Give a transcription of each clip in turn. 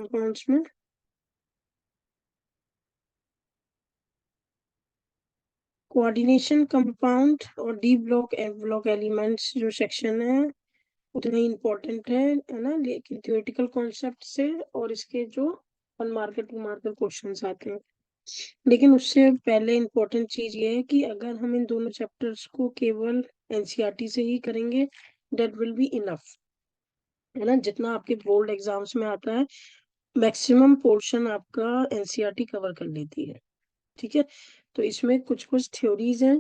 Compounds में? Coordination compound और D block F block elements जो सेक्शन है उतना ही इम्पोर्टेंट है ना, लेकिन थ्योरेटिकल कॉन्सेप्ट से और इसके जो 1 मार्कर 2 मार्कर क्वेश्चंस आते हैं। लेकिन उससे पहले इम्पोर्टेंट चीज ये है कि अगर हम इन दोनों चैप्टर्स को केवल एनसीईआरटी से ही करेंगे दैट विल बी इनफ, है ना। जितना आपके बोर्ड एग्जाम्स में आता है मैक्सिमम पोर्शन आपका एनसीईआरटी कवर कर लेती है, ठीक है। तो इसमें कुछ कुछ थ्योरीज हैं,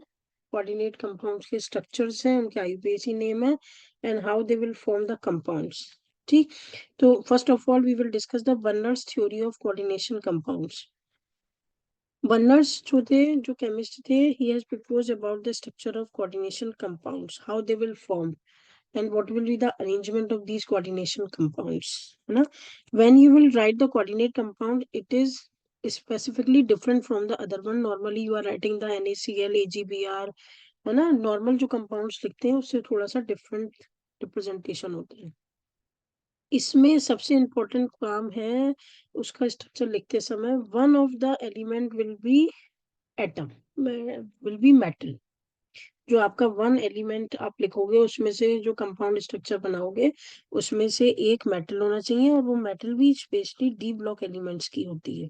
कोऑर्डिनेट कंपाउंड्स के स्ट्रक्चर्स हैं, उनके आईयूपीएसी नेम है and how they will form the compounds, ठीक। तो first of all we will discuss the Werner's theory of coordination compounds. Werner's जो थे, जो केमिस्ट थे, he has proposed about the structure of coordination compounds, how they will form and what will be the arrangement of these coordination compounds, है ना। when you will write the coordinate compound it is specifically different from the other one. normally you are writing the NaCl AgBr, है ना। Normal जो compounds लिखते हैं उससे थोड़ा सा डिफरेंट रिप्रेजेंटेशन होता है। इसमें सबसे इम्पोर्टेंट काम है उसका स्ट्रक्चर लिखते समय, one of the element will be atom, will be metal. जो आपका वन एलिमेंट आप लिखोगे उसमें से जो कंपाउंड स्ट्रक्चर बनाओगे उसमें से एक मेटल होना चाहिए और वो मेटल भी स्पेशली डी ब्लॉक एलिमेंट्स की होती है।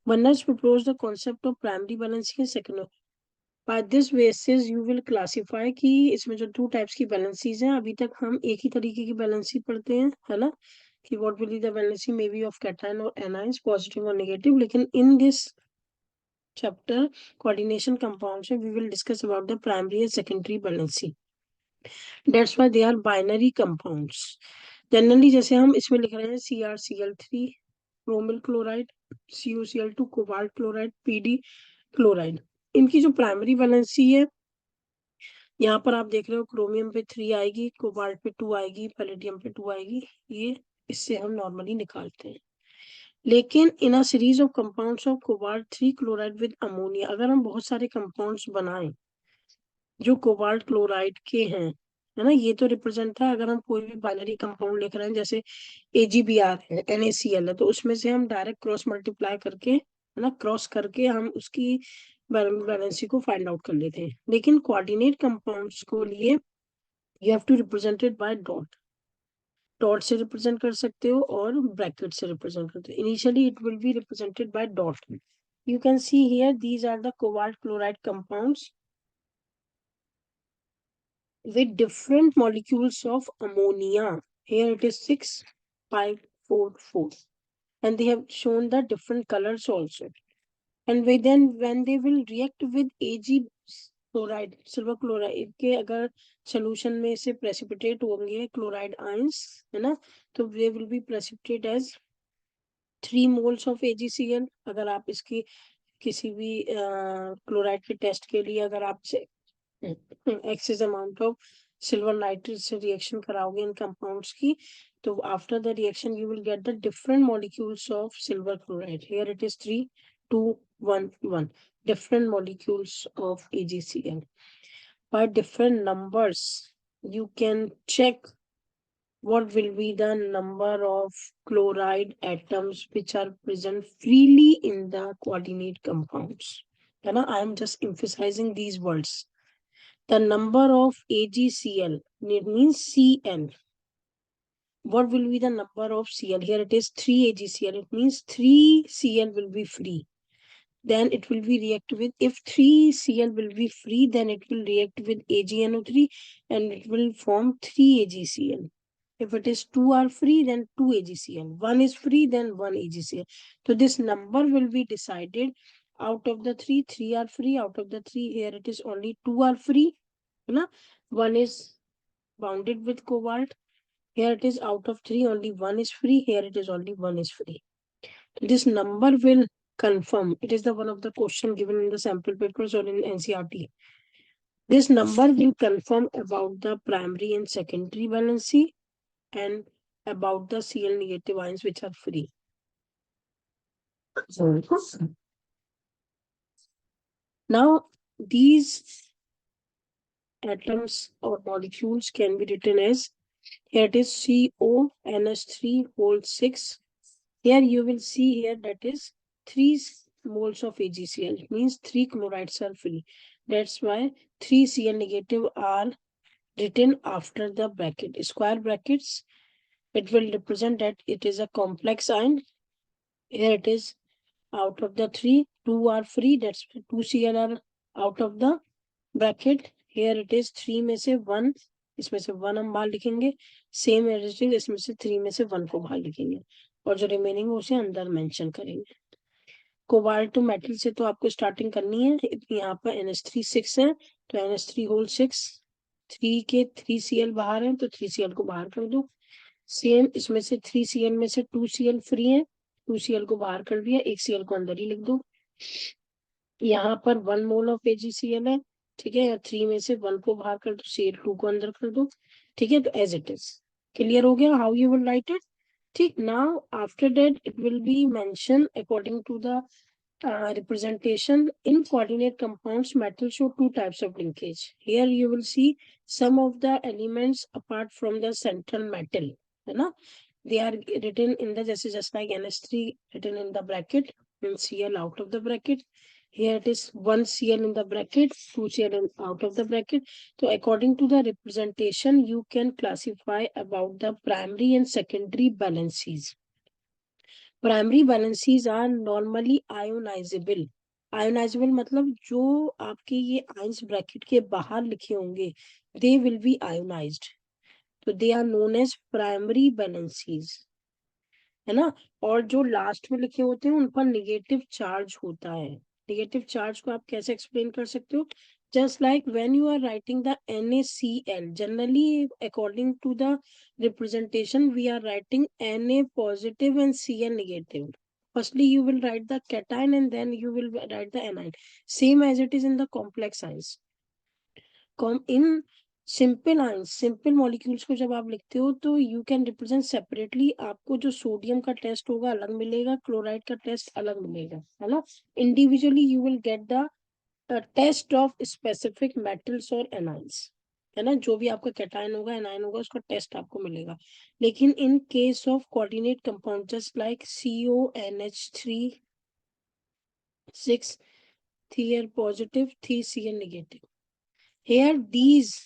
Berners proposed the concept of primary balancing and secondary. By this basis you will classify कि इसमें जो 2 टाइप्स की बैलेंसीज हैं, अभी तक हम एक ही तरीके की बैलेंसी पढ़ते हैं, है ना, कि what will be the valency may be of cation और एनायंस, पॉजिटिव और नेगेटिव। लेकिन in this chapter coordination compounds में we will discuss about the primary and secondary valency, that's why they are binary compounds. Generally जैसे हम इसमें लिख रहे हैं CrCl3 bromyl chloride, CuCl2 cobalt chloride, PD chloride, इनकी जो प्राइमरी वैलेंसी है यहाँ पर आप देख रहे हो क्रोमियम पे 3 आएगी, कोबाल्ट पे 2 आएगी, पैलेडियम पे 2 आएगी, ये इससे हम नॉर्मली निकालते हैं। लेकिन in a series of compounds of cobalt 3 chloride with ammonia, अगर हम बहुत सारे कंपाउंड्स बनाएं जो कोबाल्ट क्लोराइड के हैं, है ना, ये तो रिप्रेजेंट था अगर हम कोई भी बाइनरी कंपाउंड लिख रहे हैं, जैसे AgBr है, NaCl है, तो उसमें से हम डायरेक्ट क्रॉस मल्टीप्लाई करके, है ना, क्रॉस करके हम उसकी बैलेंसी को फाइंड आउट कर लेते हैं। लेकिन कोऑर्डिनेट कंपाउंड्स को लिए you have to represent it by dot, dot से रिप्रेजेंट कर सकते हो और ब्रैकेट से रिप्रेजेंट करते हो। Initially it will be represented by dot. You can see here these are the cobalt chloride compounds with different molecules of ammonia. Here it is 6,5,4,4, and they have shown the different colors also. And when they will react with Ag chloride, silver chloride के अगर solution में से precipitate होंगे chloride ions, है ना, तो they will be precipitate as 3 moles of AgCl। अगर आप इसकी किसी भी क्लोराइड के टेस्ट के लिए अगर आप excess amount of silver nitrate से रिएक्शन कराओगे इन कंपाउंड्स की, तो after the reaction you will get the different molecules of silver chloride. Here it is 3, 2, 1, 1 different molecules of AgCl. By different numbers you can check what will be the number of chloride atoms which are present freely in the coordinate compounds, है ना। I am just emphasizing these words. The number of AgCl, it means Cl. What will be the number of Cl? Here it is 3 AgCl. It means 3 Cl will be free. Then it will be react with, if 3 Cl will be free, then it will react with AgNO3 and it will form 3 AgCl. If it is 2 are free, then 2 AgCl. 1 is free, then 1 AgCl. So this number will be decided out of the 3, 3 are free. Out of the 3, here it is only 2 are free. Na? 1 is bounded with cobalt. Here it is out of 3, only 1 is free. Here it is only 1 is free. This number will confirm. It is the one of the question given in the sample papers or in NCERT. This number will confirm about the primary and secondary valency and about the Cl negative ions which are free. Now these atoms or molecules can be written as, here it is CONH3 whole 6 Here you will see here that is 3 moles of AgCl. It means 3 chlorides are free. That's why 3 Cl negative are written after the bracket. Square brackets, it will represent that it is a complex ion. Here it is out of the 3, 2 are free. That's 2 Cl are out of the bracket. Here it is 3 में से 1, इसमें से 1 हम बाहर लिखेंगे. Same as it is, इसमें से 3 में से 1 को बाहर लिखेंगे और जो रिमेनिंग है उसे अंदर मेंशन करेंगे. कोबाल्ट टू मेटल से तो आपको स्टार्टिंग करनी है. यहाँ पर NH3 6 है तो NH3 होल 6, 3 के 3 Cl बाहर है तो 3 Cl को बाहर कर दो. सेम इसमें से 3 Cl में से 2 Cl फ्री है, 2 Cl को बाहर कर दिया, 1 Cl को अंदर ही लिख दो. यहाँ पर 1 मोल ऑफ AgCl है. ठीक है, या 3 में से 1 को बाहर कर दो, Cl2 को अंदर कर दो. ठीक है, तो एज इट इज क्लियर हो गया how you will write it. ठीक, now after that it will be mention according to the representation in coordinate compounds. Metal show 2 types of linkage. Here you will see some of the elements apart from the central metal, है ना. They are written in the just like NH3 written in the bracket and Cl out of the bracket. Here it is 1 Cl in the bracket, 2 Cl out of the bracket. So according to the representation, you can classify about the primary and secondary balances. Primary balances are normally ionisable. Ionisable मतलब जो आपके ये ions bracket के बाहर लिखे होंगे they will be ionised, तो they are known as primary balances, है ना. और जो लास्ट में लिखे होते हैं उन पर निगेटिव चार्ज होता है. निगेटिव चार्ज को आप कैसे एक्सप्लेन कर सकते हो. just like when you are writing the NaCl, generally according to the representation we are writing Na positive and Cl negative. Firstly you will write the cation and then you will write the anion, same as it is in the complex ions. in simple ions, simple molecules को जब आप लिखते हो तो you can represent separately. आपको जो sodium का test होगा अलग मिलेगा, क्लोराइड का टेस्ट अलग मिलेगा, है ना. Individually you will get the test of specific metals और एनाइंस, है ना. जो भी आपका कैटायन होगा एनायन होगा उसका टेस्ट आपको मिलेगा. लेकिन in case of coordinate compound just like CONH3 6 Cl positive 3 Cl negative, here these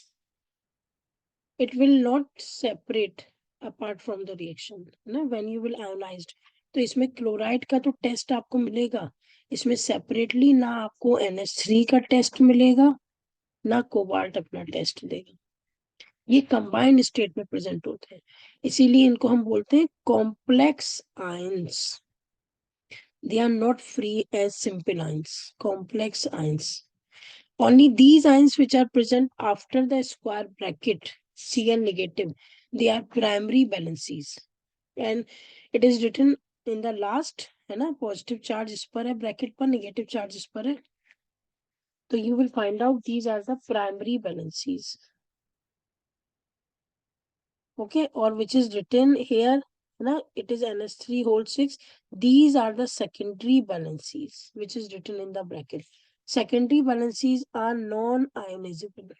it will not separate apart from the reaction, ना. when you will ionized, तो इसमें क्लोराइड का तो टेस्ट आपको मिलेगा, इसमें सेपरेटली ना आपको NH3 का टेस्ट मिलेगा ना कोबाल्ट अपना टेस्ट देगा. ये कंबाइंड स्टेट में प्रेजेंट होते हैं, इसीलिए इनको हम बोलते हैं complex ions. They are not free as simple ions, complex ions. Only these ions which are present after the square bracket Cl negative, they are primary balances and it is written in the last, है ना. Positive charge इस पर है bracket पर, negative charge इस पर है, तो you will find out these are the primary balances. Okay, or which is written here, है ना, it is NH3 whole 6. These are the secondary balances which is written in the bracket. Secondary balances are non-ionizable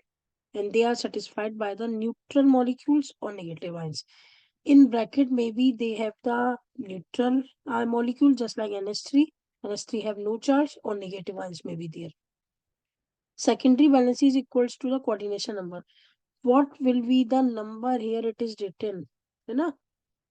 and they are satisfied by the neutral molecules or negative ions. In bracket, maybe they have the neutral molecule just like NH3. NH3 have no charge or negative ions may be there. Secondary valence is equals to the coordination number. What will be the number here? It is written, है ना.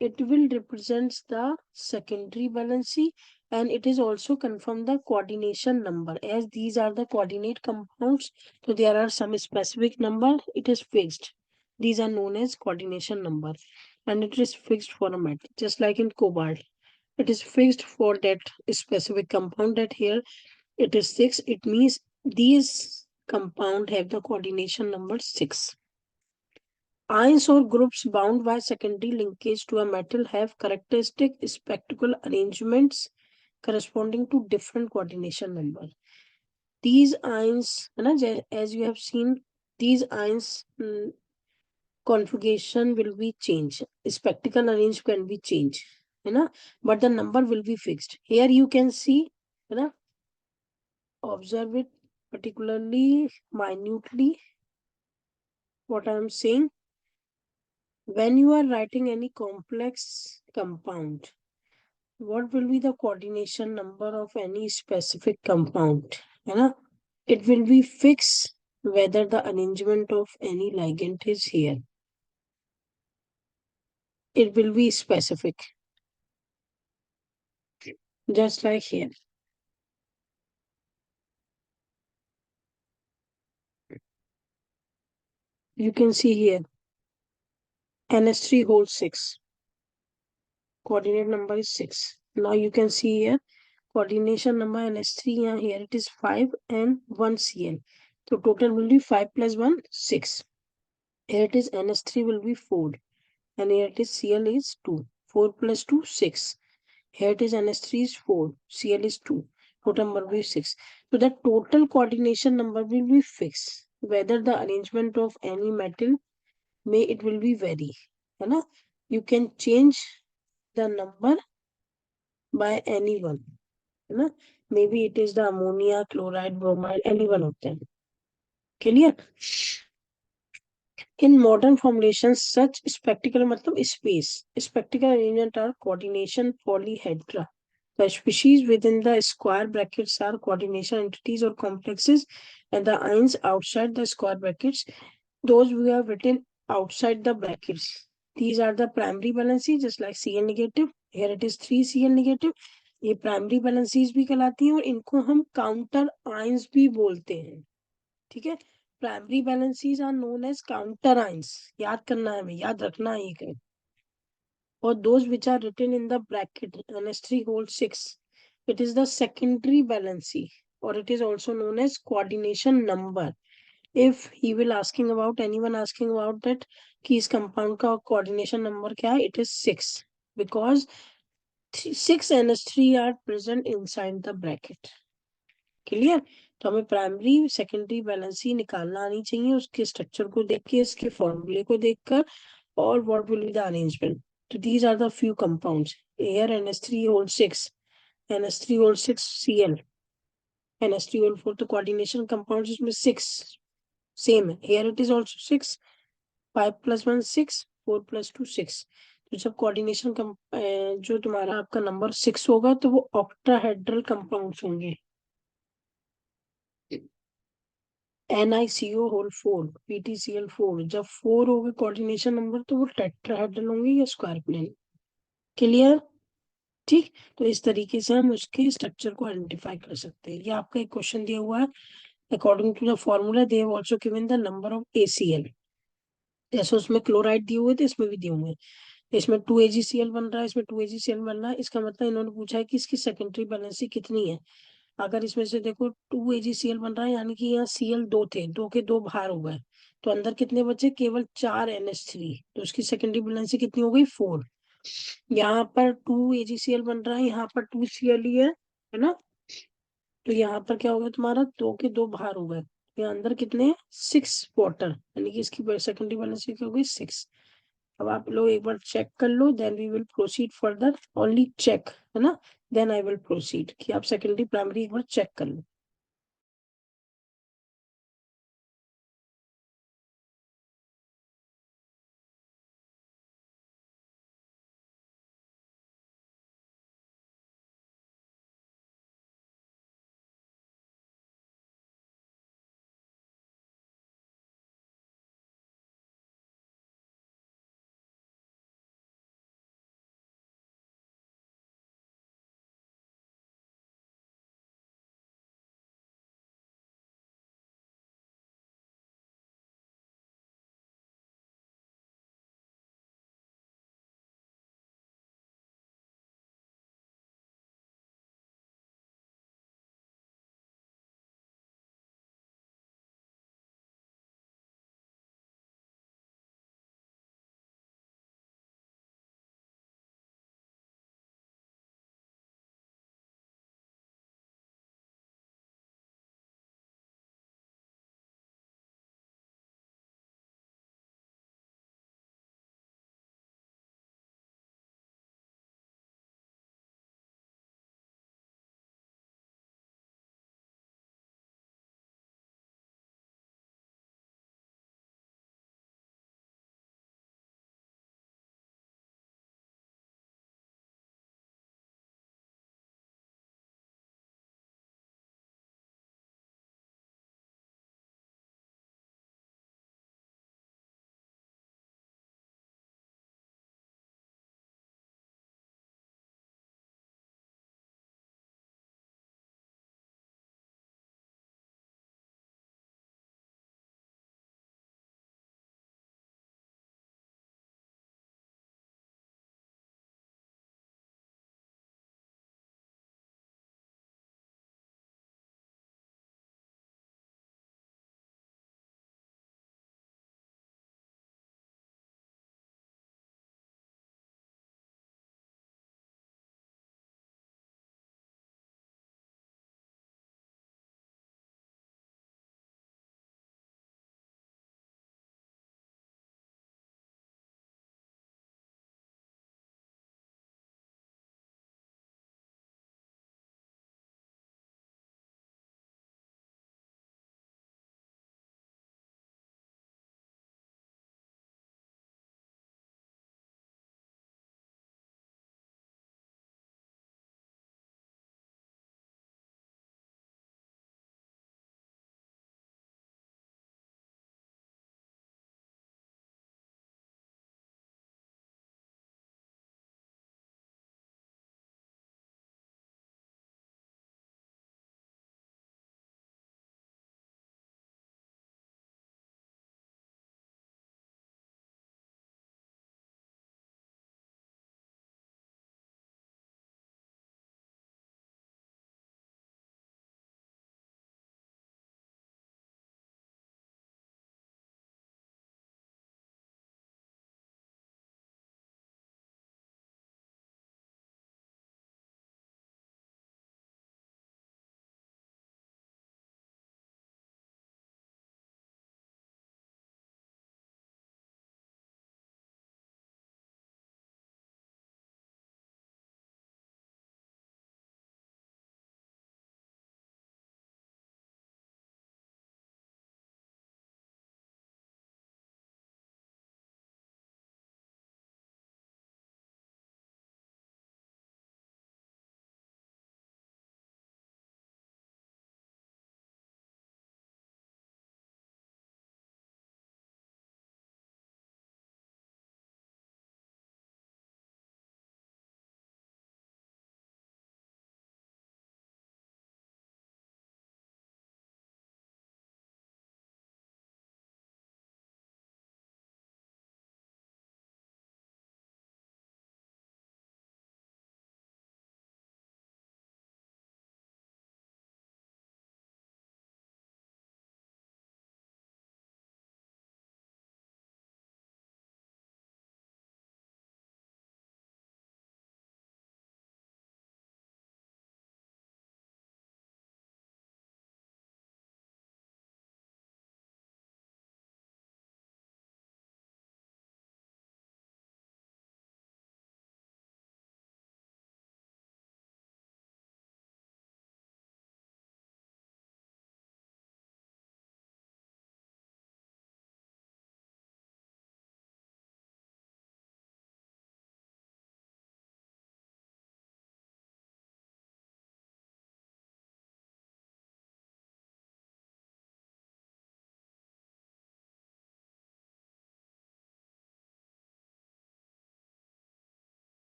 It will represents the secondary valency and it is also confirmed the coordination number. As these are the coordinate compounds, so there are some specific number, it is fixed. These are known as coordination number and it is fixed for a metal. Just like in cobalt, it is fixed for that specific compound. That here it is 6. It means these compound have the coordination number 6. Ions or groups bound by secondary linkage to a metal have characteristic spectral arrangements corresponding to different coordination number. These ions, as you have seen, these ions configuration will be changed. Spectral arrange can be changed, but the number will be fixed. Here you can see, observe it particularly minutely. What I am saying. When you are writing any complex compound, what will be the coordination number of any specific compound, है ना? It will be fixed whether the arrangement of any ligand is here. It will be specific, just like here. You can see here, NH3 holds 6. Coordinate number is 6. Now you can see here, coordination number NH3 and here it is 5 and 1 Cl. So total will be 5 plus 1, 6. Here it is NH3 will be 4. And here it is Cl is 2. 4 plus 2, 6. Here it is NH3 is 4. Cl is 2. Total number will be 6. So the total coordination number will be fixed. Whether the arrangement of any metal may it will be vary. है ना? You can change the number by anyone. है ना? Maybe it is the ammonia, chloride, bromide, any one of them. Clear? In modern formulations, such spectacle मतलब space. Spectacle arrangement are coordination polyhedra. The species within the square brackets are coordination entities or complexes, and the ions outside the square brackets, those we have written outside the brackets. These are the primary valencies, just like Cl negative. Here it is 3 Cl negative. ये primary valencies भी कहलाती हैं और इनको हम counter ions भी बोलते हैं. ठीक है, primary valencies are known as counter ions. याद करना है, हमें याद रखना है ये. Or those which are written in the bracket NH3 holds 6. It is the secondary valency, or it is also known as coordination number. If he will asking about, anyone asking about that कि इस compound का coordination number क्या है, it is 6 because 6 NH3 are present inside the bracket. Clear? तो हमें primary secondary valency निकालना आनी चाहिए उसके स्ट्रक्चर को देख के, इसके फॉर्मूले को देखकर, और what will be the arrangement. So these are the few compounds. Here NH3 holds 6, NH3 holds 6 Cl, NH3 holds 4. तो coordination compounds इसमें 6 same है. Here it is also 6. 5 plus 1 6, 4 plus 2 6. तो जब coordination जो तुम्हारा आपका नंबर 6 होगा तो वो octahedral compounds होंगे. NiCO whole 4, PtCl 4. जब 4 होगा कोऑर्डिनेशन नंबर तो वो टेट्राहेड्रल होंगे या स्क्वायर प्लेन. क्लियर? ठीक. तो इस तरीके से हम उसके स्ट्रक्चर को आइडेंटिफाई कर सकते हैं. ये आपका एक क्वेश्चन दिया हुआ है. According to the formula they have also given the number of ACl. जैसे उसमें क्लोराइड दिए हुए थे, इसमें भी दिए हुए हैं. इसमें 2AgCl बन रहा है, इसमें 2AgCl बन रहा है. इसका मतलब इन्होंने पूछा है कि इसकी सेकेंडरी बैलेंसी कितनी है. अगर इसमें से देखो 2AgCl बन रहा है, यानी कि यहाँ Cl 2 थे, 2 के 2 बाहर हो गए, तो अंदर कितने बचे, केवल 4 NH3. तो उसकी सेकेंडरी बैलेंसी कितनी हो गई, 4. यहाँ पर 2AgCl बन रहा है, यहाँ पर 2Cl ही है ना. तो यहाँ पर क्या हो गया तुम्हारा, 2 के 2 बाहर हो गए. यहाँ अंदर कितने, 6 वाटर, यानी कि इसकी सेकेंडरी बैलेंसी क्या हो गई, 6. अब आप लोग एक बार चेक कर लो, then we will proceed further. Only check, है ना, देन आई विल प्रोसीड कि आप सेकेंडरी प्राइमरी एक बार चेक कर लो.